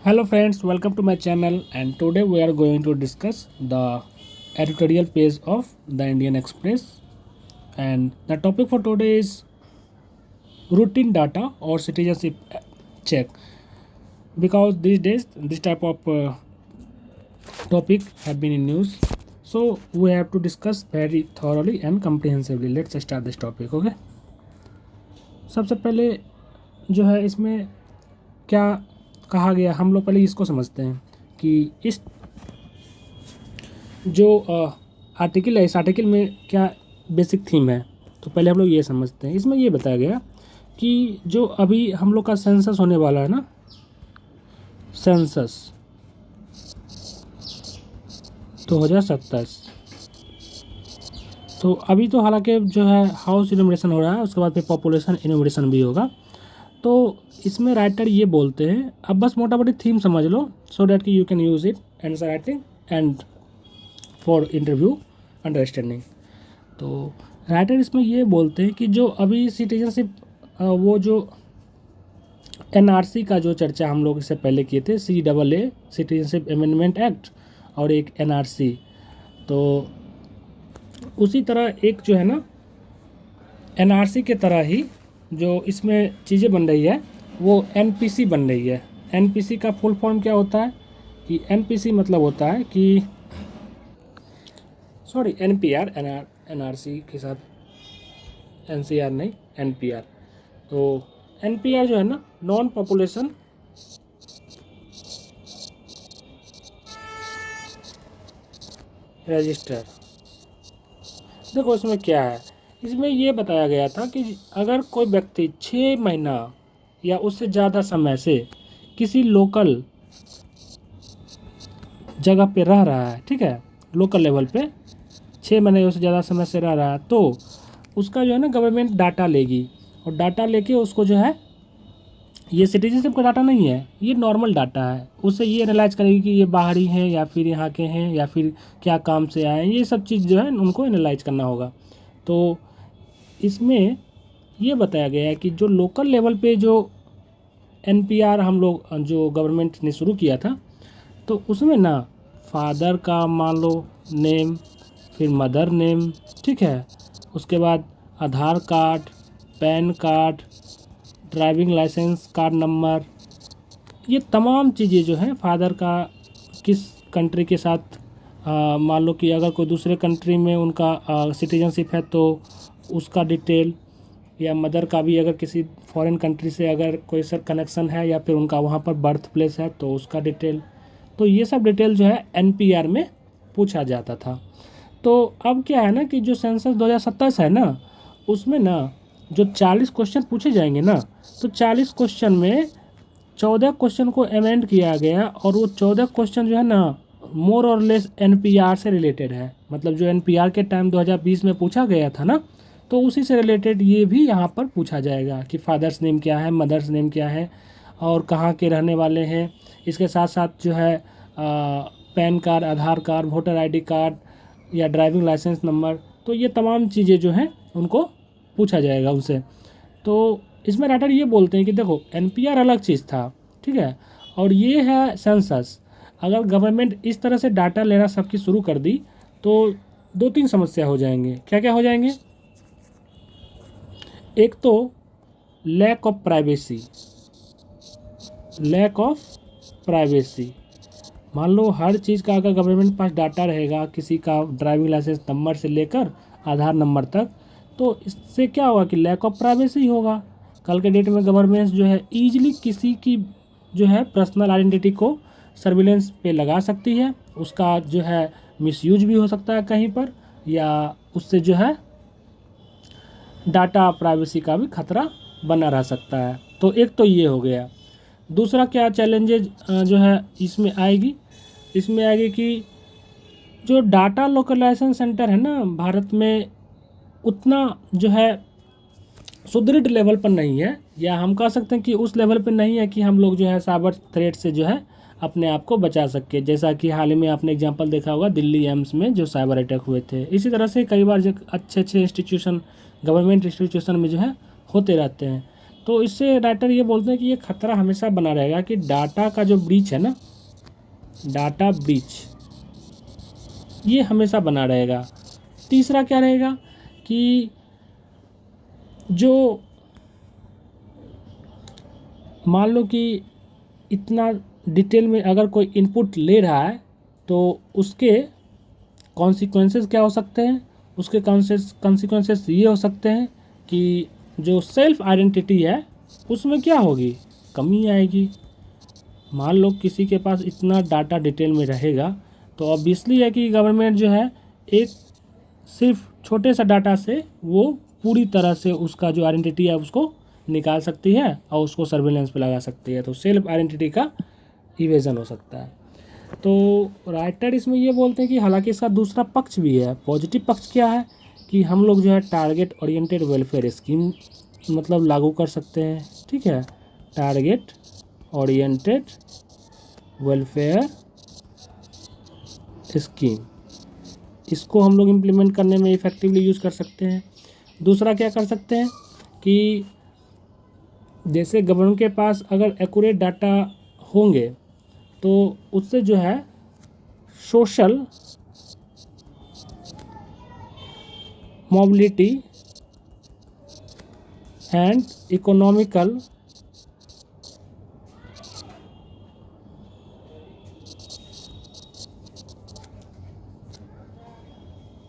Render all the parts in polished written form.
Hello friends, welcome to my channel and today we are going to discuss the editorial page of the Indian Express, and the topic for today is routine data or citizenship check, because these days this type of topic have been in news, so we have to discuss very thoroughly and comprehensively. Let's start this topic. Okay, सबसे पहले जो है इसमें क्या कहा गया, हम लोग पहले इसको समझते हैं कि इस जो आर्टिकल है, इस आर्टिकल में क्या बेसिक थीम है। तो पहले हम लोग ये समझते हैं। इसमें ये बताया गया कि जो अभी हम लोग का सेंसस होने वाला है ना, सेंसस 2027, तो अभी तो हालांकि जो है हाउस इनोमिनेशन हो रहा है, उसके बाद फिर पॉपुलेशन इनोमिनेशन भी होगा। तो इसमें राइटर ये बोलते हैं, अब बस मोटा मोटी थीम समझ लो सो डैट कि you can use it answer writing and for interview understanding. तो राइटर इसमें ये बोलते हैं कि जो अभी सिटीजनशिप, वो जो एनआरसी का जो चर्चा हम लोग इससे पहले किए थे, CAA सिटीजनशिप अमेंडमेंट एक्ट और एक एनआरसी, तो उसी तरह एक जो है ना एनआरसी के तरह ही जो इसमें चीज़ें बन रही है वो एनपीसी बन रही है। एनपीसी का फुल फॉर्म क्या होता है कि एनपीसी मतलब होता है कि एनपीआर, एनआरसी के साथ एनसीआर नहीं, एनपीआर। तो एनपीआर जो है ना, नॉन पॉपुलेशन रजिस्टर। देखो इसमें क्या है, इसमें ये बताया गया था कि अगर कोई व्यक्ति 6 महीना या उससे ज़्यादा समय से किसी लोकल जगह पे रह रहा है, ठीक है, लोकल लेवल पे 6 महीने या उससे ज़्यादा समय से रह रहा है, तो उसका जो है ना गवर्नमेंट डाटा लेगी, और डाटा लेके उसको जो है, ये सिटीजनशिप का डाटा नहीं है, ये नॉर्मल डाटा है, उससे ये एनालाइज करेगी कि ये बाहरी हैं या फिर यहाँ के हैं या फिर क्या काम से आए हैं, ये सब चीज़ जो है उनको एनालाइज करना होगा। तो इसमें ये बताया गया है कि जो लोकल लेवल पे जो एनपीआर हम लोग जो गवर्नमेंट ने शुरू किया था, तो उसमें ना फादर का मान लो नेम, फिर मदर नेम, ठीक है, उसके बाद Aadhaar card, PAN card, driving licence card number, ये तमाम चीज़ें जो हैं, फादर का किस कंट्री के साथ, मान लो कि अगर कोई दूसरे कंट्री में उनका सिटीजनशिप है तो उसका डिटेल, या मदर का भी अगर किसी फॉरेन कंट्री से अगर कोई सर कनेक्शन है या फिर उनका वहाँ पर बर्थ प्लेस है तो उसका डिटेल, तो ये सब डिटेल जो है एनपीआर में पूछा जाता था। तो अब क्या है ना कि जो सेंसस 2027 है ना, उसमें ना जो 40 क्वेश्चन पूछे जाएंगे ना, तो 40 क्वेश्चन में 14 क्वेश्चन को अमेंड किया गया, और वो 14 क्वेश्चन जो है ना मोर और लेस एनपीआर से रिलेटेड है। मतलब जो एनपीआर के टाइम 2020 में पूछा गया था ना, तो उसी से रिलेटेड ये भी यहाँ पर पूछा जाएगा कि फादर्स नेम क्या है, मदर्स नेम क्या है, और कहाँ के रहने वाले हैं। इसके साथ साथ जो है पैन कार्ड, आधार कार्ड, वोटर आईडी कार्ड या ड्राइविंग लाइसेंस नंबर, तो ये तमाम चीज़ें जो हैं उनको पूछा जाएगा उनसे। तो इसमें राइटर ये बोलते हैं कि देखो एनपीआर अलग चीज़ था, ठीक है, और ये है सेंसस। अगर गवर्नमेंट इस तरह से डाटा लेना सबकी शुरू कर दी तो 2-3 समस्या हो जाएंगे। क्या क्या हो जाएंगे? एक तो lack of privacy, lack of privacy. मान लो हर चीज़ का अगर गवर्नमेंट के पास डाटा रहेगा, किसी का ड्राइविंग लाइसेंस नंबर से लेकर आधार नंबर तक, तो इससे क्या होगा कि लैक ऑफ प्राइवेसी होगा। कल के डेट में गवर्नमेंट जो है ईजिली किसी की जो है पर्सनल आइडेंटिटी को सर्विलेंस पे लगा सकती है, उसका जो है मिसयूज भी हो सकता है कहीं पर, या उससे जो है डाटा प्राइवेसी का भी खतरा बना रह सकता है। तो एक तो ये हो गया। दूसरा क्या चैलेंजेज जो है इसमें आएगी, इसमें आएगी कि जो डाटा लोकलाइजेशन सेंटर है ना भारत में, उतना जो है सुदृढ़ लेवल पर नहीं है, या हम कह सकते हैं कि उस लेवल पर नहीं है कि हम लोग जो है साइबर थ्रेट से जो है अपने आप को बचा सके। जैसा कि हाल ही में आपने एग्जांपल देखा होगा दिल्ली एम्स में जो साइबर अटैक हुए थे। इसी तरह से कई बार जो अच्छे अच्छे इंस्टीट्यूशन, गवर्नमेंट इंस्टीट्यूशन में जो है होते रहते हैं। तो इससे राइटर ये बोलते हैं कि ये खतरा हमेशा बना रहेगा कि डाटा का जो ब्रीच है ना, डाटा ब्रीच, ये हमेशा बना रहेगा। तीसरा क्या रहेगा कि जो मान लो कि इतना डिटेल में अगर कोई इनपुट ले रहा है तो उसके कॉन्सिक्वेंसेस क्या हो सकते हैं, उसके कॉन्सिक्वेंसेस ये हो सकते हैं कि जो सेल्फ आइडेंटिटी है उसमें क्या होगी, कमी आएगी। मान लो किसी के पास इतना डाटा डिटेल में रहेगा तो ऑब्वियसली है कि गवर्नमेंट जो है एक सिर्फ छोटे सा डाटा से वो पूरी तरह से उसका जो आइडेंटिटी है उसको निकाल सकती है और उसको सर्विलेंस पे लगा सकती है, तो सेल्फ आइडेंटिटी का इवेजन हो सकता है। तो राइटर इसमें ये बोलते हैं कि हालांकि इसका दूसरा पक्ष भी है। पॉजिटिव पक्ष क्या है कि हम लोग जो है टारगेट ओरिएंटेड वेलफेयर स्कीम मतलब लागू कर सकते हैं, ठीक है, टारगेट ओरिएंटेड वेलफेयर स्कीम, इसको हम लोग इम्प्लीमेंट करने में इफ़ेक्टिवली यूज़ कर सकते हैं। दूसरा क्या कर सकते हैं कि जैसे गवर्नमेंट के पास अगर एक्यूरेट डाटा होंगे तो उससे जो है social mobility and economical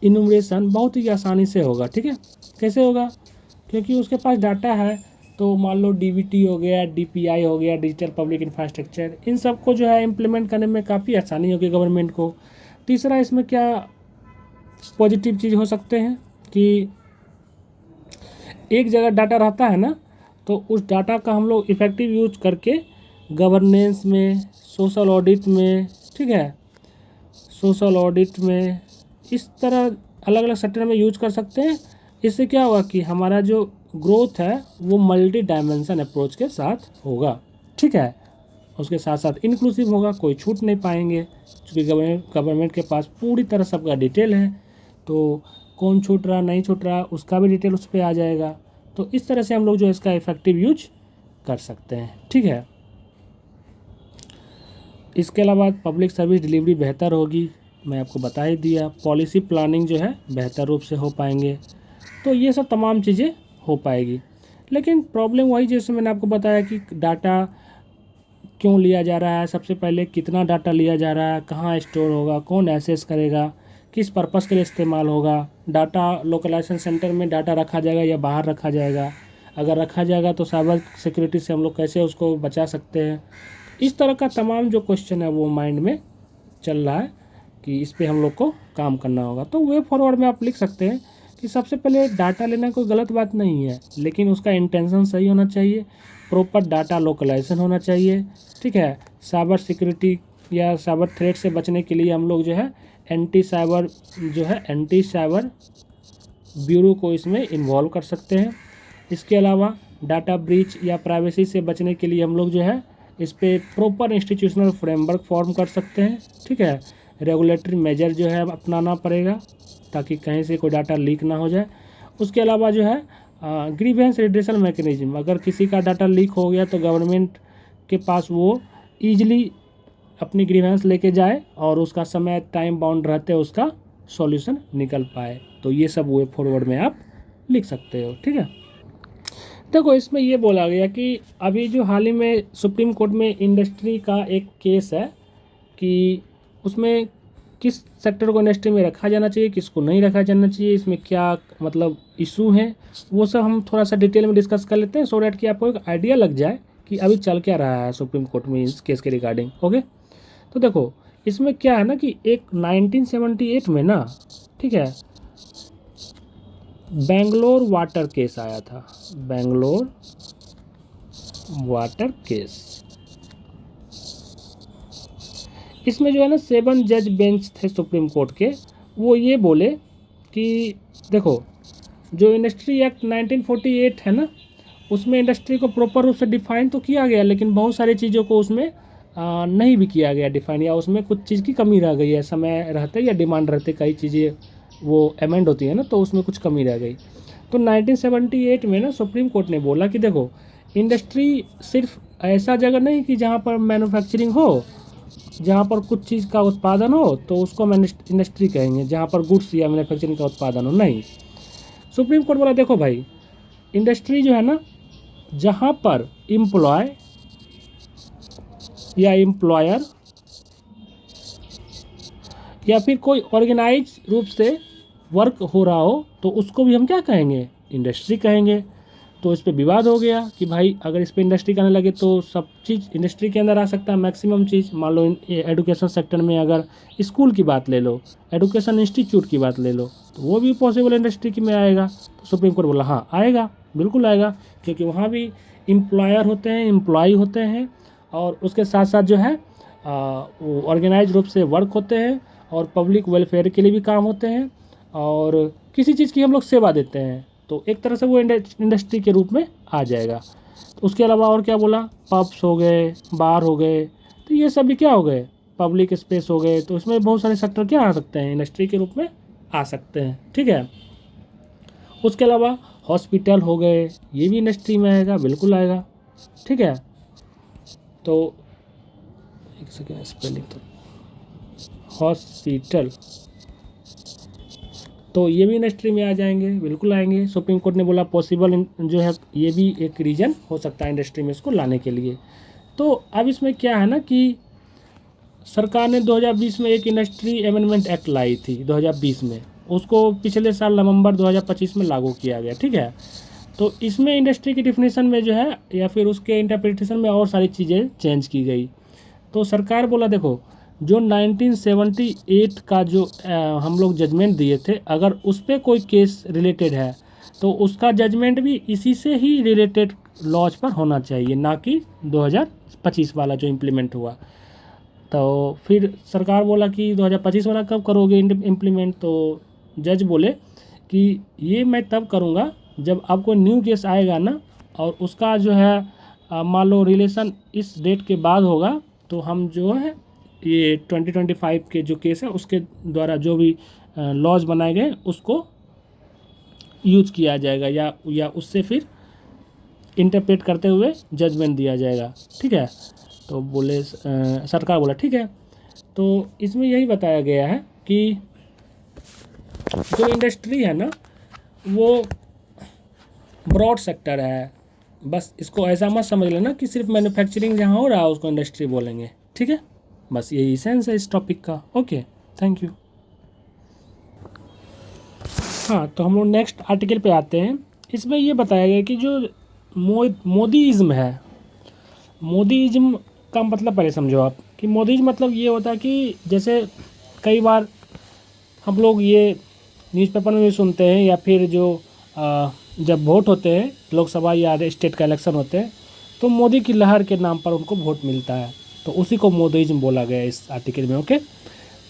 enumeration बहुत ही आसानी से होगा, ठीक है। कैसे होगा, क्योंकि उसके पास डाटा है, तो मान लो डीबीटी हो गया, डीपीआई हो गया, डिजिटल पब्लिक इंफ्रास्ट्रक्चर, इन सब को जो है इम्प्लीमेंट करने में काफ़ी आसानी होगी गवर्नमेंट को। तीसरा इसमें क्या पॉजिटिव चीज़ हो सकते हैं कि एक जगह डाटा रहता है ना, तो उस डाटा का हम लोग इफ़ेक्टिव यूज करके गवर्नेंस में, सोशल ऑडिट में, ठीक है, सोशल ऑडिट में, इस तरह अलग अलग सेक्टर में यूज कर सकते हैं। इससे क्या होगा कि हमारा जो ग्रोथ है वो मल्टी डायमेंशन अप्रोच के साथ होगा, ठीक है। उसके साथ साथ इंक्लूसिव होगा, कोई छूट नहीं पाएंगे क्योंकि गवर्नमेंट के पास पूरी तरह सबका डिटेल है, तो कौन छूट रहा नहीं छूट रहा उसका भी डिटेल उस पर आ जाएगा। तो इस तरह से हम लोग जो इसका इफ़ेक्टिव यूज कर सकते हैं, ठीक है। इसके अलावा पब्लिक सर्विस डिलीवरी बेहतर होगी, मैं आपको बता ही दिया। पॉलिसी प्लानिंग जो है बेहतर रूप से हो पाएंगे, तो ये सब तमाम चीज़ें हो पाएगी। लेकिन प्रॉब्लम वही जैसे मैंने आपको बताया कि डाटा क्यों लिया जा रहा है, सबसे पहले कितना डाटा लिया जा रहा है, कहाँ स्टोर होगा, कौन एक्सेस करेगा, किस पर्पज़ के लिए इस्तेमाल होगा, डाटा लोकलाइजेशन सेंटर में डाटा रखा जाएगा या बाहर रखा जाएगा, अगर रखा जाएगा तो साइबर सिक्योरिटी से हम लोग कैसे उसको बचा सकते हैं। इस तरह का तमाम जो क्वेश्चन है वो माइंड में चल रहा है कि इस पे हम लोग को काम करना होगा। तो वे फॉरवर्ड में आप लिख सकते हैं कि सबसे पहले डाटा लेना कोई गलत बात नहीं है, लेकिन उसका इंटेंशन सही होना चाहिए, प्रॉपर डाटा लोकलाइजेशन होना चाहिए, ठीक है। साइबर सिक्योरिटी या साइबर थ्रेट से बचने के लिए हम लोग जो है एंटी साइबर ब्यूरो को इसमें इन्वॉल्व कर सकते हैं। इसके अलावा डाटा ब्रीच या प्राइवेसी से बचने के लिए हम लोग जो है इस पर प्रॉपर इंस्टीट्यूशनल फ्रेमवर्क फॉर्म कर सकते हैं, ठीक है। रेगुलेटरी मेजर जो है अपनाना पड़ेगा ताकि कहीं से कोई डाटा लीक ना हो जाए। उसके अलावा जो है ग्रीवेंस रिड्रेसल मैकेनिज्म, अगर किसी का डाटा लीक हो गया तो गवर्नमेंट के पास वो ईजिली अपनी ग्रीवेंस लेके जाए और उसका समय टाइम बाउंड रहते उसका सॉल्यूशन निकल पाए। तो ये सब वे फॉरवर्ड में आप लिख सकते हो, ठीक है। देखो इसमें ये बोला गया कि अभी जो हाल ही में सुप्रीम कोर्ट में इंडस्ट्री का एक केस है कि उसमें किस सेक्टर को इंडस्ट्री में रखा जाना चाहिए, किसको नहीं रखा जाना चाहिए, इसमें क्या मतलब इशू हैं, वो सब हम थोड़ा सा डिटेल में डिस्कस कर लेते हैं सो डैट कि आपको एक आइडिया लग जाए कि अभी चल क्या रहा है सुप्रीम कोर्ट में इस केस के रिगार्डिंग। ओके, तो देखो इसमें क्या है ना कि एक 1978 में ना, ठीक है, बेंगलोर वाटर केस आया था, बेंगलोर वाटर केस। इसमें जो है ना 7 जज बेंच थे सुप्रीम कोर्ट के, वो ये बोले कि देखो जो इंडस्ट्री एक्ट 1948 है ना, उसमें इंडस्ट्री को प्रॉपर रूप से डिफाइन तो किया गया, लेकिन बहुत सारी चीज़ों को उसमें नहीं भी किया गया डिफाइन, या उसमें कुछ चीज़ की कमी रह गई है, समय रहते या डिमांड रहते कई चीज़ें वो अमेंड होती है ना, तो उसमें कुछ कमी रह गई। तो 1978 में ना सुप्रीम कोर्ट ने बोला कि देखो इंडस्ट्री सिर्फ ऐसा जगह नहीं कि जहाँ पर मैन्युफैक्चरिंग हो, जहाँ पर कुछ चीज़ का उत्पादन हो तो उसको हम इंडस्ट्री कहेंगे, जहाँ पर गुड्स या मैन्युफैक्चरिंग का उत्पादन हो, नहीं। सुप्रीम कोर्ट बोला देखो भाई, इंडस्ट्री जो है ना, जहाँ पर एम्प्लॉय या एम्प्लॉयर या फिर कोई ऑर्गेनाइज रूप से वर्क हो रहा हो तो उसको भी हम क्या कहेंगे, इंडस्ट्री कहेंगे। तो इस पे विवाद हो गया कि भाई अगर इस पे इंडस्ट्री करने लगे तो सब चीज़ इंडस्ट्री के अंदर आ सकता है, मैक्सिमम चीज़। मान लो एडुकेशन सेक्टर में अगर स्कूल की बात ले लो, एडुकेशन इंस्टीट्यूट की बात ले लो, तो वो भी पॉसिबल इंडस्ट्री की में आएगा। तो सुप्रीम कोर्ट बोला हाँ आएगा, बिल्कुल आएगा, क्योंकि वहाँ भी एम्प्लॉयर होते हैं, एम्प्लॉय होते हैं, और उसके साथ साथ जो है वो ऑर्गेनाइज रूप से वर्क होते हैं और पब्लिक वेलफेयर के लिए भी काम होते हैं, और किसी चीज़ की हम लोग सेवा देते हैं, तो एक तरह से वो इंडस्ट्री के रूप में आ जाएगा। तो उसके अलावा और क्या बोला, पब्स हो गए, बार हो गए, तो ये सब भी क्या हो गए, पब्लिक स्पेस हो गए। तो इसमें बहुत सारे सेक्टर क्या आ सकते हैं, इंडस्ट्री के रूप में आ सकते हैं, ठीक है। उसके अलावा हॉस्पिटल हो गए, ये भी इंडस्ट्री में आएगा, बिल्कुल आएगा, ठीक है। तो एक सेकेंड, स्पेलिंग तो हॉस्पिटल, तो ये भी इंडस्ट्री में आ जाएंगे, बिल्कुल आएंगे। सुप्रीम कोर्ट ने बोला पॉसिबल जो है ये भी एक रीजन हो सकता है इंडस्ट्री में इसको लाने के लिए। तो अब इसमें क्या है ना कि सरकार ने 2020 में एक इंडस्ट्री अमेंडमेंट एक्ट लाई थी 2020 में, उसको पिछले साल नवंबर 2025 में लागू किया गया, ठीक है। तो इसमें इंडस्ट्री की डिफिनेशन में जो है या फिर उसके इंटरप्रिटेशन में और सारी चीज़ें चेंज की गई। तो सरकार बोला देखो, जो 1978 का जो हम लोग जजमेंट दिए थे, अगर उस पर कोई केस रिलेटेड है तो उसका जजमेंट भी इसी से ही रिलेटेड लॉज पर होना चाहिए, ना कि 2025 वाला जो इम्प्लीमेंट हुआ। तो फिर सरकार बोला कि 2025 वाला कब करोगे इम्प्लीमेंट, तो जज बोले कि ये मैं तब करूँगा जब आपको न्यू केस आएगा ना, और उसका जो है मान लो रिलेशन इस डेट के बाद होगा, तो हम जो है ये 2025 के जो केस है उसके द्वारा जो भी लॉज बनाए गए उसको यूज किया जाएगा, या उससे फिर इंटरप्रेट करते हुए जजमेंट दिया जाएगा, ठीक है। तो बोले सरकार बोला ठीक है। तो इसमें यही बताया गया है कि जो इंडस्ट्री है ना वो ब्रॉड सेक्टर है, बस इसको ऐसा मत समझ लेना कि सिर्फ मैन्युफैक्चरिंग जहाँ हो रहा है उसको इंडस्ट्री बोलेंगे, ठीक है। बस यही सेंस है इस टॉपिक का। Okay, thank you. हाँ, तो हम लोग नेक्स्ट आर्टिकल पे आते हैं। इसमें ये बताया गया कि जो मोदीइज्म है, मोदीइज्म का मतलब पहले समझो आप कि मोदीइज्म मतलब ये होता है कि जैसे कई बार हम लोग ये न्यूज़पेपर में भी सुनते हैं, या फिर जो जब वोट होते हैं लोकसभा या स्टेट का इलेक्शन होते हैं तो मोदी की लहर के नाम पर उनको वोट मिलता है, तो उसी को मोदीइज्म बोला गया है इस आर्टिकल में। ओके,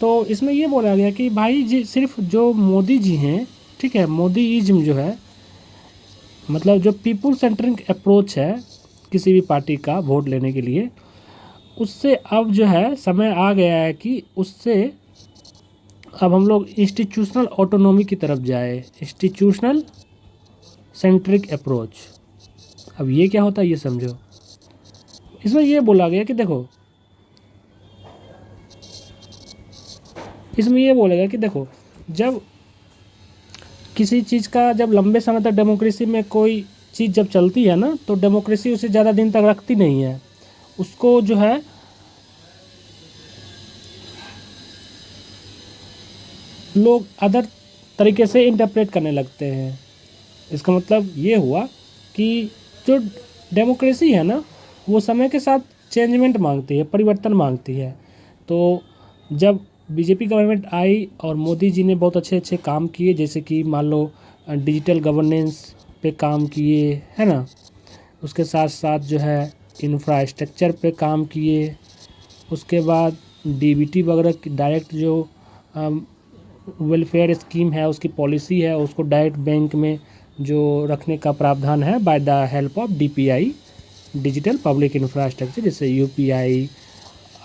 तो इसमें ये बोला गया कि भाई जी सिर्फ जो मोदी जी हैं, ठीक है, मोदीइज्म जो है मतलब जो पीपुल सेंट्रिक अप्रोच है किसी भी पार्टी का वोट लेने के लिए, उससे अब जो है समय आ गया है कि उससे अब हम लोग इंस्टीट्यूशनल ऑटोनॉमी की तरफ जाए, इंस्टीट्यूशनल सेंट्रिक अप्रोच। अब ये क्या होता है ये समझो। इसमें ये बोला गया कि देखो, इसमें ये बोला गया कि देखो, जब किसी चीज़ का जब लंबे समय तक डेमोक्रेसी में कोई चीज़ जब चलती है ना, तो डेमोक्रेसी उसे ज़्यादा दिन तक रखती नहीं है, उसको जो है लोग अदर तरीके से इंटरप्रेट करने लगते हैं। इसका मतलब ये हुआ कि जो डेमोक्रेसी है ना वो समय के साथ चेंजमेंट मांगती है, परिवर्तन मांगती है। तो जब बीजेपी गवर्नमेंट आई और मोदी जी ने बहुत अच्छे अच्छे काम किए, जैसे कि मान लो डिजिटल गवर्नेंस पे काम किए, है ना, उसके साथ साथ जो है इंफ्रास्ट्रक्चर पे काम किए, उसके बाद डीबीटी वगैरह की डायरेक्ट जो वेलफेयर स्कीम है उसकी पॉलिसी है उसको डायरेक्ट बैंक में जो रखने का प्रावधान है by the help of DPI, digital public infrastructure, जैसे यूपीआई,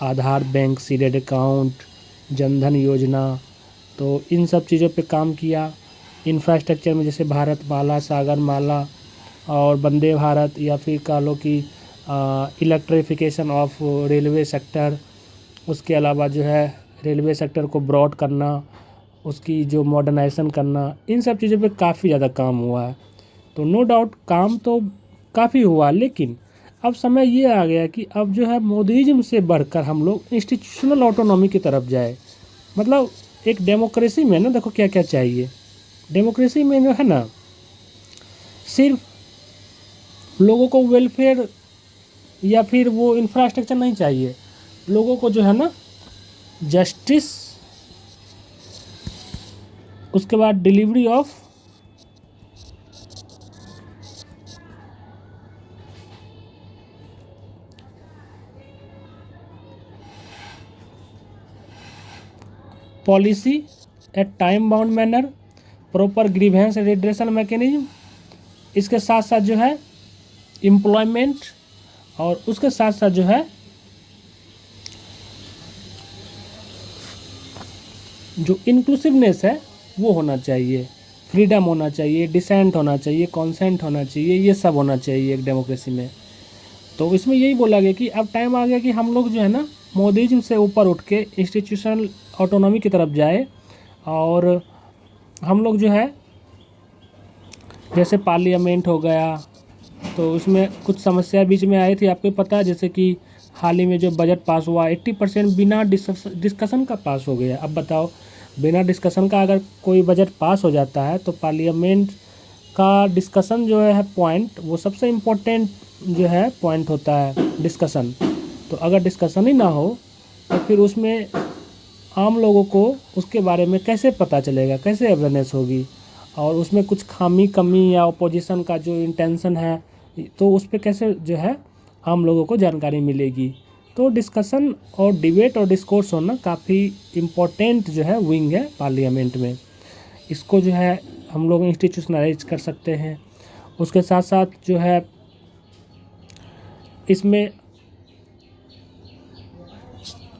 आधार बैंक सीडेड अकाउंट, जनधन योजना, तो इन सब चीज़ों पे काम किया। इंफ्रास्ट्रक्चर में जैसे भारत माला, सागर माला, और वंदे भारत या फिर कह लो कि इलेक्ट्रिफिकेशन ऑफ रेलवे सेक्टर, उसके अलावा जो है रेलवे सेक्टर को ब्रॉड करना, उसकी जो मॉडर्नाइजेशन करना, इन सब चीज़ों पे काफ़ी ज़्यादा काम हुआ है। तो नो डाउट काम तो काफ़ी हुआ, लेकिन अब समय ये आ गया कि अब जो है मोदीज़म से बढ़कर हम लोग इंस्टीट्यूशनल ऑटोनॉमी की तरफ जाए। मतलब एक डेमोक्रेसी में ना देखो क्या क्या चाहिए। डेमोक्रेसी में जो है ना, सिर्फ लोगों को वेलफेयर या फिर वो इंफ्रास्ट्रक्चर नहीं चाहिए, लोगों को जो है ना जस्टिस, उसके बाद delivery of policy at time bound manner, proper grievance redressal mechanism, इसके साथ साथ जो है एम्प्लॉयमेंट, और उसके साथ साथ जो है जो इंक्लूसिवनेस है वो होना चाहिए, फ्रीडम होना चाहिए, डिसेंट होना चाहिए, कॉन्सेंट होना चाहिए, ये सब होना चाहिए एक डेमोक्रेसी में। तो इसमें यही बोला गया कि अब टाइम आ गया कि हम लोग जो है ना मोदीज़म से ऊपर उठ के इंस्टीट्यूशनल ऑटोनॉमी की तरफ जाए। और हम लोग जो है जैसे पार्लियामेंट हो गया, तो उसमें कुछ समस्या बीच में आई थी, आपको पता है, जैसे कि हाल ही में जो बजट पास हुआ 80% बिना डिस्कशन का पास हो गया। अब बताओ, बिना डिस्कशन का अगर कोई बजट पास हो जाता है तो पार्लियामेंट का डिस्कशन जो है पॉइंट, वो सबसे इम्पोर्टेंट जो है पॉइंट होता है डिस्कशन। तो अगर डिस्कशन ही ना हो तो फिर उसमें आम लोगों को उसके बारे में कैसे पता चलेगा, कैसे अवेयरनेस होगी, और उसमें कुछ खामी कमी या अपोजिशन का जो इंटेंशन है तो उस पर कैसे जो है आम लोगों को जानकारी मिलेगी। तो डिस्कशन और डिबेट और डिस्कोर्स होना काफ़ी इम्पोर्टेंट जो है विंग है पार्लियामेंट में। इसको जो है हम लोग इंस्टीट्यूशनलाइज कर सकते हैं। उसके साथ साथ जो है इसमें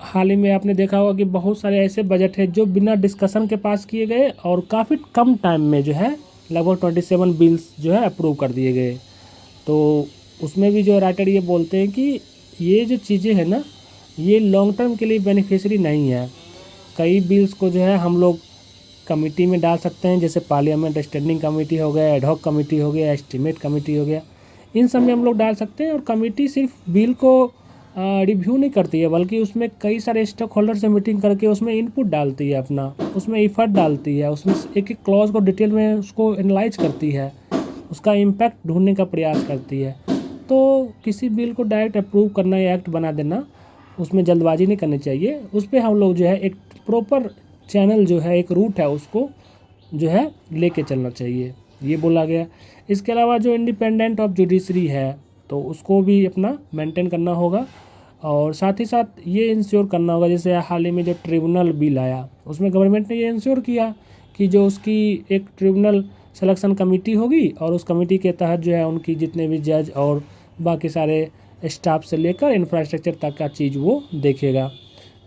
हाल ही में आपने देखा होगा कि बहुत सारे ऐसे बजट हैं जो बिना डिस्कशन के पास किए गए और काफ़ी कम टाइम में जो है लगभग 27 बिल्स जो है अप्रूव कर दिए गए। तो उसमें भी जो राइटर ये बोलते हैं कि ये जो चीज़ें हैं ना, ये लॉन्ग टर्म के लिए बेनिफिशियरी नहीं है। कई बिल्स को जो है हम लोग कमेटी में डाल सकते हैं, जैसे पार्लियामेंट स्टैंडिंग कमेटी हो गया, एडहॉक कमेटी हो गया, एस्टीमेट कमेटी हो गया, इन सब में हम लोग डाल सकते हैं। और कमेटी सिर्फ बिल को रिव्यू नहीं करती है, बल्कि उसमें कई सारे स्टेक होल्डर से मीटिंग करके उसमें इनपुट डालती है, अपना उसमें इफर्ट डालती है, उसमें एक एक क्लॉज को डिटेल में उसको एनालाइज करती है, उसका इम्पैक्ट ढूंढने का प्रयास करती है। तो किसी बिल को डायरेक्ट अप्रूव करना या एक्ट बना देना, उसमें जल्दबाजी नहीं करनी चाहिए। उस पर हम लोग जो है एक प्रॉपर चैनल जो है, एक रूट है, उसको जो है लेके चलना चाहिए, ये बोला गया। इसके अलावा जो इंडिपेंडेंट ऑफ जुडिशरी है तो उसको भी अपना मेंटेन करना होगा। और साथ ही साथ ये इंश्योर करना होगा, जैसे हाल ही में जो ट्रिब्यूनल बिल आया उसमें गवर्नमेंट ने ये इंश्योर किया कि जो उसकी एक ट्रिब्यूनल सिलेक्शन कमेटी होगी और उस कमेटी के तहत जो है उनकी जितने भी जज और बाकी सारे स्टाफ से लेकर इंफ्रास्ट्रक्चर तक का चीज़ वो देखेगा।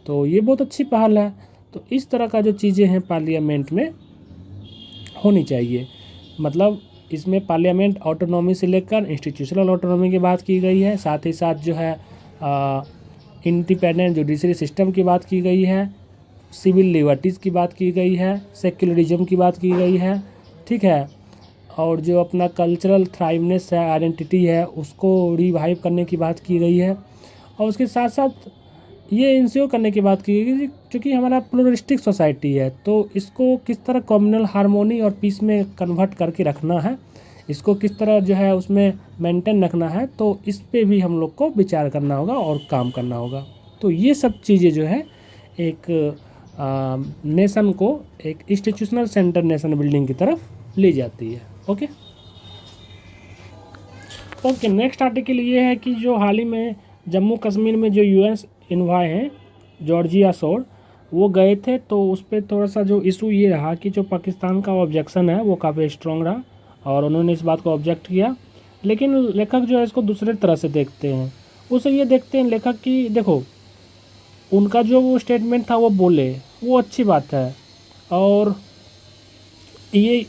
तो ये बहुत अच्छी पहल है। तो इस तरह का जो चीज़ें हैं पार्लियामेंट में होनी चाहिए। मतलब इसमें पार्लियामेंट ऑटोनॉमी से लेकर इंस्टीट्यूशनल ऑटोनॉमी की बात की गई है, साथ ही साथ जो है इंडिपेंडेंट जुडिशरी सिस्टम की बात की गई है, सिविल लिबर्टीज़ की बात की गई है, सेक्युलरिज्म की बात की गई है, ठीक है। और जो अपना कल्चरल थ्राइवनेस है, आइडेंटिटी है, उसको रिवाइव करने की बात की गई है। और उसके साथ साथ ये इंश्योर करने की बात की गई क्योंकि हमारा प्लूरलिस्टिक सोसाइटी है, तो इसको किस तरह कम्युनल हार्मोनी और पीस में कन्वर्ट करके रखना है, इसको किस तरह जो है उसमें मेंटेन रखना है, तो इस पे भी हम लोग को विचार करना होगा और काम करना होगा। तो ये सब चीज़ें जो है एक नेशन को एक इंस्टीट्यूशनल सेंटर नेशन बिल्डिंग की तरफ ले जाती है। ओके ओके नेक्स्ट आर्टिकल ये है कि जो हाल ही में जम्मू कश्मीर में जो यूएस इन्वॉय हैं जॉर्जिया शोर, वो गए थे, तो उस पर थोड़ा सा जो इशू ये रहा कि जो पाकिस्तान का ऑब्जेक्शन है वो काफ़ी स्ट्रॉन्ग रहा और उन्होंने इस बात को ऑब्जेक्ट किया। लेकिन लेखक जो है इसको दूसरे तरह से देखते हैं। उसे ये देखते हैं लेखक कि देखो उनका जो वो स्टेटमेंट था वो बोले, वो अच्छी बात है, और ये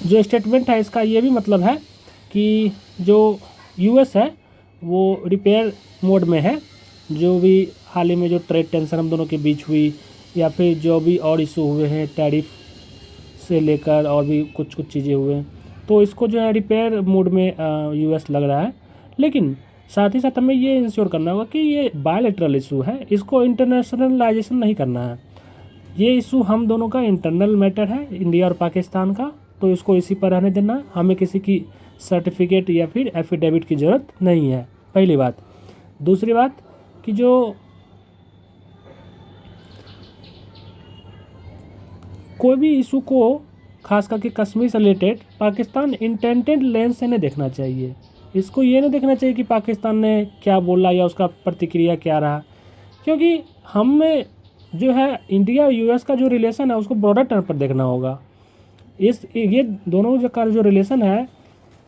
जो स्टेटमेंट है इसका ये भी मतलब है कि जो यूएस है वो रिपेयर मोड में है। जो भी हाल ही में जो ट्रेड टेंशन हम दोनों के बीच हुई या फिर जो भी और इशू हुए हैं टैरिफ से लेकर और भी कुछ कुछ चीज़ें हुए हैं, तो इसको जो है रिपेयर मोड में यूएस लग रहा है। लेकिन साथ ही साथ हमें ये इंश्योर करना होगा कि ये बायलैटरल इशू है, इसको इंटरनेशनलाइजेशन नहीं करना है। ये इशू हम दोनों का इंटरनल मैटर है, इंडिया और पाकिस्तान का, तो इसको इसी पर रहने देना है। हमें किसी की सर्टिफिकेट या फिर एफिडेविट की ज़रूरत नहीं है, पहली बात। दूसरी बात कि जो कोई भी इशू को खास करके कश्मीर से रिलेटेड पाकिस्तान इंटेंटेड लेंस से नहीं देखना चाहिए। इसको ये नहीं देखना चाहिए कि पाकिस्तान ने क्या बोला या उसका प्रतिक्रिया क्या रहा, क्योंकि हमें जो है इंडिया और यूएस का जो रिलेशन है उसको ब्रॉडर टर्म पर देखना होगा। ये दोनों का जो रिलेशन है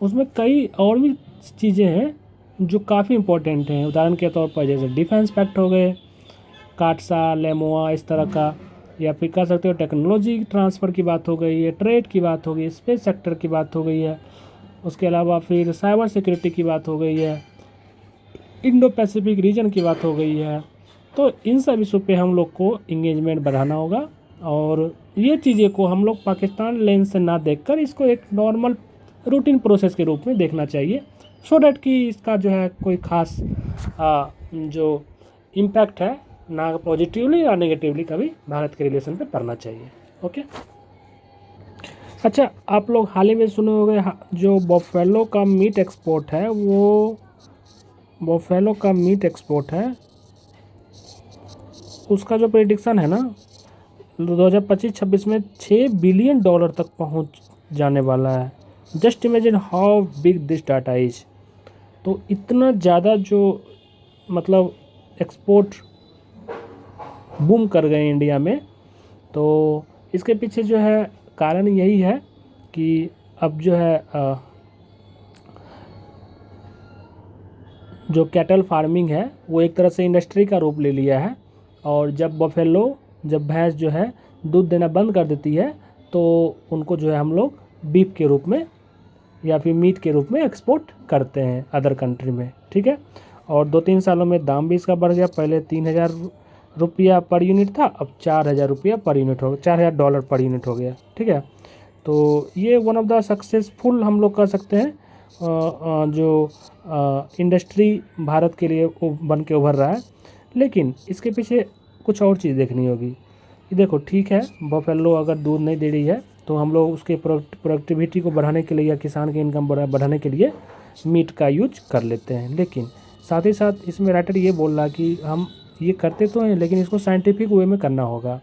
उसमें कई और भी चीज़ें हैं जो काफ़ी इम्पोर्टेंट हैं। उदाहरण के तौर पर जैसे डिफेंस पैक्ट हो गए, काटसा लेमोआ इस तरह का, या फिर कह सकते हो टेक्नोलॉजी ट्रांसफ़र की बात हो गई है, ट्रेड की बात हो गई, स्पेस सेक्टर की बात हो गई है, उसके अलावा फिर साइबर सिक्योरिटी की बात हो गई है, इंडो पैसिफिक रीजन की बात हो गई है। तो इन सब इशू पे हम लोग को इंगेजमेंट बढ़ाना होगा और ये चीज़ें को हम लोग पाकिस्तान लेंस से ना देखकर इसको एक नॉर्मल रूटीन प्रोसेस के रूप में देखना चाहिए, सो डैट कि इसका जो है कोई ख़ास जो इम्पैक्ट है ना पॉजिटिवली या नेगेटिवली कभी भारत के रिलेशन पे पड़ना चाहिए। ओके। अच्छा, आप लोग हाल ही में सुने होंगे जो बफेलो का मीट एक्सपोर्ट है, वो बफेलो का मीट एक्सपोर्ट है, उसका जो प्रेडिक्शन है ना 2025-26 में $6 बिलियन तक पहुंच जाने वाला है। Just imagine how big this data is. तो इतना ज़्यादा जो मतलब एक्सपोर्ट बूम कर गए इंडिया में, तो इसके पीछे जो है कारण यही है कि अब जो है जो कैटल फार्मिंग है वो एक तरह से इंडस्ट्री का रूप ले लिया है। और जब भैंस जो है दूध देना बंद कर देती है तो उनको जो है हम लोग बीफ के रूप में या फिर मीट के रूप में एक्सपोर्ट करते हैं अदर कंट्री में, ठीक है। और 2-3 सालों में दाम भी इसका बढ़ गया। पहले $3,000 पर यूनिट था, अब $4,000 पर यूनिट हो गया, $4,000 पर यूनिट हो गया, ठीक है। तो ये वन ऑफ द सक्सेसफुल हम लोग कह सकते हैं जो इंडस्ट्री भारत के लिए बन के उभर रहा है। लेकिन इसके पीछे कुछ और चीज़ देखनी होगी। ये देखो, ठीक है, बफेलो अगर दूध नहीं दे रही है तो हम लोग उसके प्रोडक्टिविटी को बढ़ाने के लिए या किसान की इनकम बढ़ाने के लिए मीट का यूज कर लेते हैं। लेकिन साथ ही साथ इसमें राइटर ये बोल रहा कि हम ये करते तो हैं लेकिन इसको साइंटिफिक वे में करना होगा,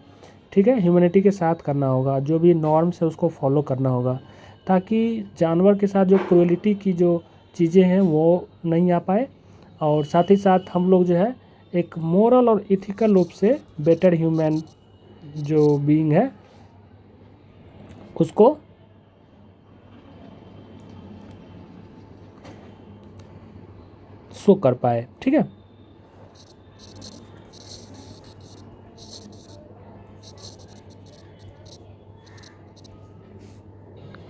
ठीक है, ह्यूमैनिटी के साथ करना होगा, जो भी नॉर्म्स है उसको फॉलो करना होगा, ताकि जानवर के साथ जो क्रूएलिटी की जो चीज़ें हैं वो नहीं आ पाए। और साथ ही साथ हम लोग जो है एक मोरल और इथिकल रूप से बेटर ह्यूमन जो बीइंग है उसको शो कर पाए, ठीक है।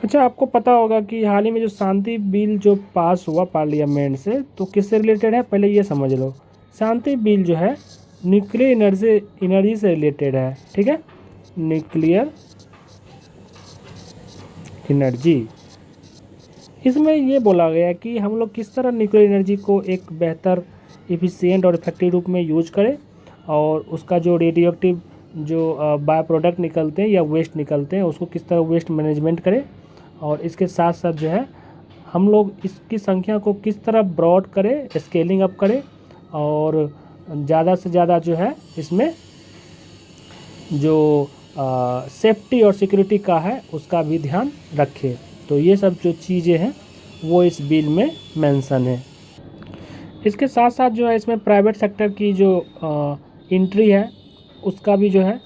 अच्छा, आपको पता होगा कि हाल ही में जो शांति बिल जो पास हुआ पार्लियामेंट से, तो किससे रिलेटेड है पहले ये समझ लो। शांति बिल जो है न्यूक्लियर एनर्जी से रिलेटेड है, ठीक है, न्यूक्लियर एनर्जी। इसमें ये बोला गया कि हम लोग किस तरह न्यूक्लियर एनर्जी को एक बेहतर इफ़िशिएंट और इफेक्टिव रूप में यूज करें और उसका जो रेडियो एक्टिव जो बाय प्रोडक्ट निकलते हैं या वेस्ट निकलते हैं उसको किस तरह वेस्ट मैनेजमेंट करें। और इसके साथ साथ जो है हम लोग इसकी संख्या को किस तरह ब्रॉड करें, स्केलिंग अप करें और ज़्यादा से ज़्यादा जो है इसमें जो सेफ्टी और सिक्योरिटी का है उसका भी ध्यान रखें। तो ये सब जो चीज़ें हैं वो इस बिल में मेंशन है। इसके साथ साथ जो है इसमें प्राइवेट सेक्टर की जो एंट्री है उसका भी जो है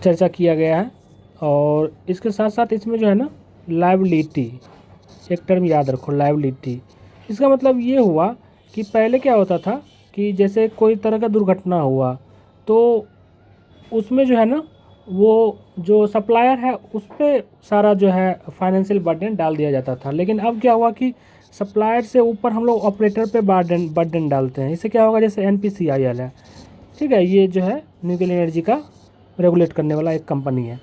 चर्चा किया गया है। और इसके साथ साथ इसमें जो है ना लायबिलिटी, एक टर्म याद रखो, लायबिलिटी। इसका मतलब ये हुआ कि पहले क्या होता था कि जैसे कोई तरह का दुर्घटना हुआ तो उसमें जो है ना वो जो सप्लायर है उस पर सारा जो है फाइनेंशियल बर्डन डाल दिया जाता था। लेकिन अब क्या हुआ कि सप्लायर से ऊपर हम लोग ऑपरेटर पे बर्डन डालते हैं। इससे क्या होगा, जैसे NPCIL है, ठीक है, ये जो है न्यूक्लियर एनर्जी का रेगुलेट करने वाला एक कंपनी है।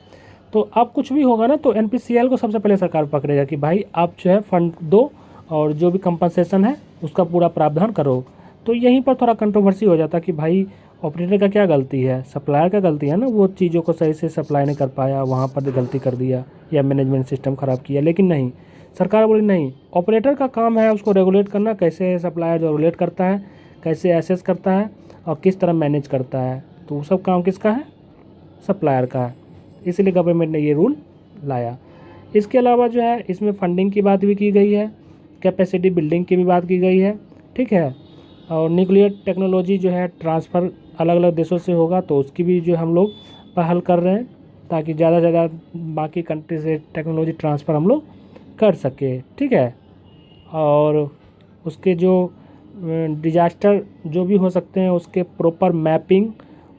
तो अब कुछ भी होगा ना तो NPCIL को सबसे पहले सरकार पकड़ेगा कि भाई आप जो है फंड दो और जो भी कंपनसेशन है उसका पूरा प्रावधान करो। तो यहीं पर थोड़ा कंट्रोवर्सी हो जाता कि भाई ऑपरेटर का क्या गलती है, सप्लायर का गलती है ना, वो चीज़ों को सही से सप्लाई नहीं कर पाया, वहाँ पर गलती कर दिया या मैनेजमेंट सिस्टम ख़राब किया। लेकिन नहीं, सरकार बोली नहीं, ऑपरेटर का काम है उसको रेगुलेट करना, कैसे सप्लायर जो रेगुलेट करता है, कैसे एसेस करता है और किस तरह मैनेज करता है। तो वो सब काम किसका है, सप्लायर का है। इसलिए गवर्नमेंट ने ये रूल लाया। इसके अलावा जो है इसमें फंडिंग की बात भी की गई है, कैपेसिटी बिल्डिंग की भी बात की गई है, ठीक है। और न्यूक्लियर टेक्नोलॉजी जो है ट्रांसफ़र अलग अलग देशों से होगा, तो उसकी भी जो हम लोग पहल कर रहे हैं ताकि ज़्यादा से ज़्यादा बाकी कंट्री से टेक्नोलॉजी ट्रांसफ़र हम लोग कर सके, ठीक है। और उसके जो डिजास्टर जो भी हो सकते हैं उसके प्रॉपर मैपिंग,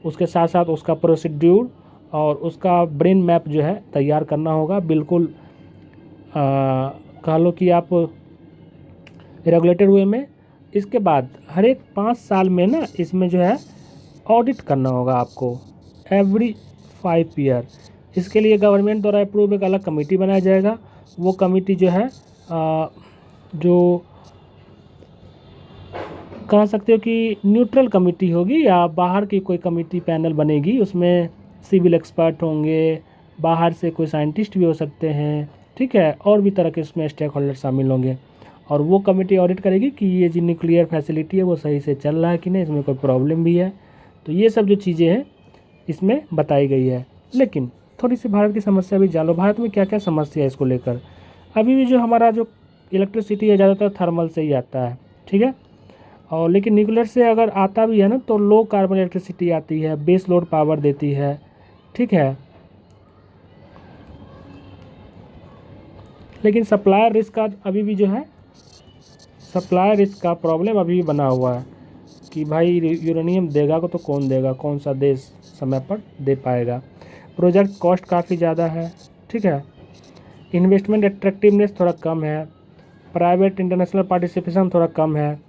उसके साथ साथ उसका प्रोसीड्यूर और उसका ब्रेन मैप जो है तैयार करना होगा। बिल्कुल कह लो कि आप रेगुलेटेड वे में। इसके बाद हर एक 5 साल में ना इसमें जो है ऑडिट करना होगा आपको, एवरी 5 ईयर। इसके लिए गवर्नमेंट द्वारा अप्रूव एक अलग कमेटी बनाया जाएगा। वो कमेटी जो है जो कह सकते हो कि न्यूट्रल कमेटी होगी या बाहर की कोई कमेटी पैनल बनेगी। उसमें सिविल एक्सपर्ट होंगे, बाहर से कोई साइंटिस्ट भी हो सकते हैं, ठीक है, और भी तरह के इसमें स्टेक होल्डर शामिल होंगे। और वो कमेटी ऑडिट करेगी कि ये जो न्यूक्लियर फैसिलिटी है वो सही से चल रहा है कि नहीं, इसमें कोई प्रॉब्लम भी है। तो ये सब जो चीज़ें हैं इसमें बताई गई है। लेकिन थोड़ी सी भारत की समस्या भी जान लो, भारत में क्या क्या समस्या है इसको लेकर। अभी भी जो हमारा जो इलेक्ट्रिसिटी है ज़्यादातर थर्मल से ही आता है, ठीक है। और लेकिन न्यूक्लियर से अगर आता भी है ना तो लो कार्बन इलेक्ट्रिसिटी आती है, बेस लोड पावर देती है, ठीक है। लेकिन सप्लायर रिस्क का अभी भी जो है, सप्लायर रिस्क का प्रॉब्लम अभी भी बना हुआ है कि भाई यूरेनियम देगा को तो कौन देगा, कौन सा देश समय पर दे पाएगा। प्रोजेक्ट कॉस्ट काफ़ी ज़्यादा है, ठीक है। इन्वेस्टमेंट अट्रैक्टिवनेस थोड़ा कम है, प्राइवेट इंटरनेशनल पार्टिसिपेशन थोड़ा कम है,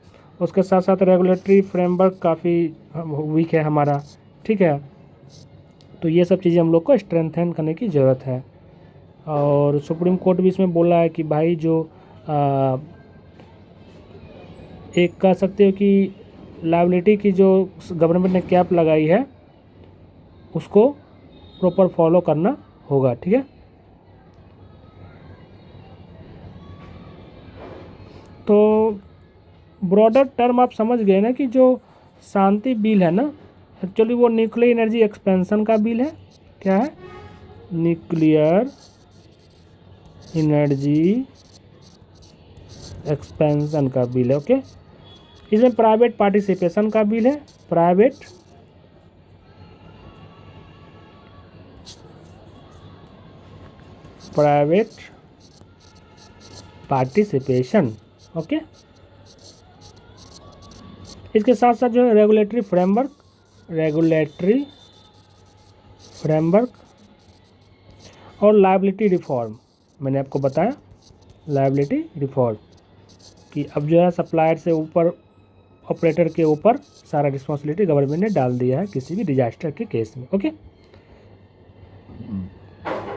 उसके साथ साथ रेगुलेटरी फ्रेमवर्क काफ़ी वीक है हमारा, ठीक है। तो ये सब चीज़ें हम लोग को स्ट्रेंथन करने की ज़रूरत है। और सुप्रीम कोर्ट भी इसमें बोला है कि भाई जो एक कह सकते हो कि लायबिलिटी की जो गवर्नमेंट ने कैप लगाई है उसको प्रॉपर फॉलो करना होगा, ठीक है। तो ब्रॉडर टर्म आप समझ गए ना कि जो शांति बिल है ना, एक्चुअली वो न्यूक्लियर एनर्जी एक्सपेंशन का बिल है। क्या है, न्यूक्लियर एनर्जी एक्सपेंशन का बिल है, ओके। इसमें प्राइवेट पार्टिसिपेशन का बिल है, प्राइवेट पार्टिसिपेशन, ओके। इसके साथ साथ जो है रेगुलेटरी फ्रेमवर्क और लायबिलिटी रिफॉर्म। मैंने आपको बताया लायबिलिटी रिफॉर्म कि अब जो है सप्लायर से ऊपर ऑपरेटर के ऊपर सारा रिस्पॉन्सिबिलिटी गवर्नमेंट ने डाल दिया है किसी भी डिजास्टर के केस में, ओके।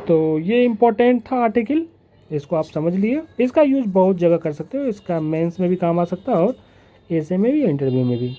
तो ये इम्पोर्टेंट था आर्टिकल, इसको आप समझ लिए। इसका यूज़ बहुत जगह कर सकते हो, इसका मेंस में भी काम आ सकता है और ऐसे में भी, इंटरव्यू में भी।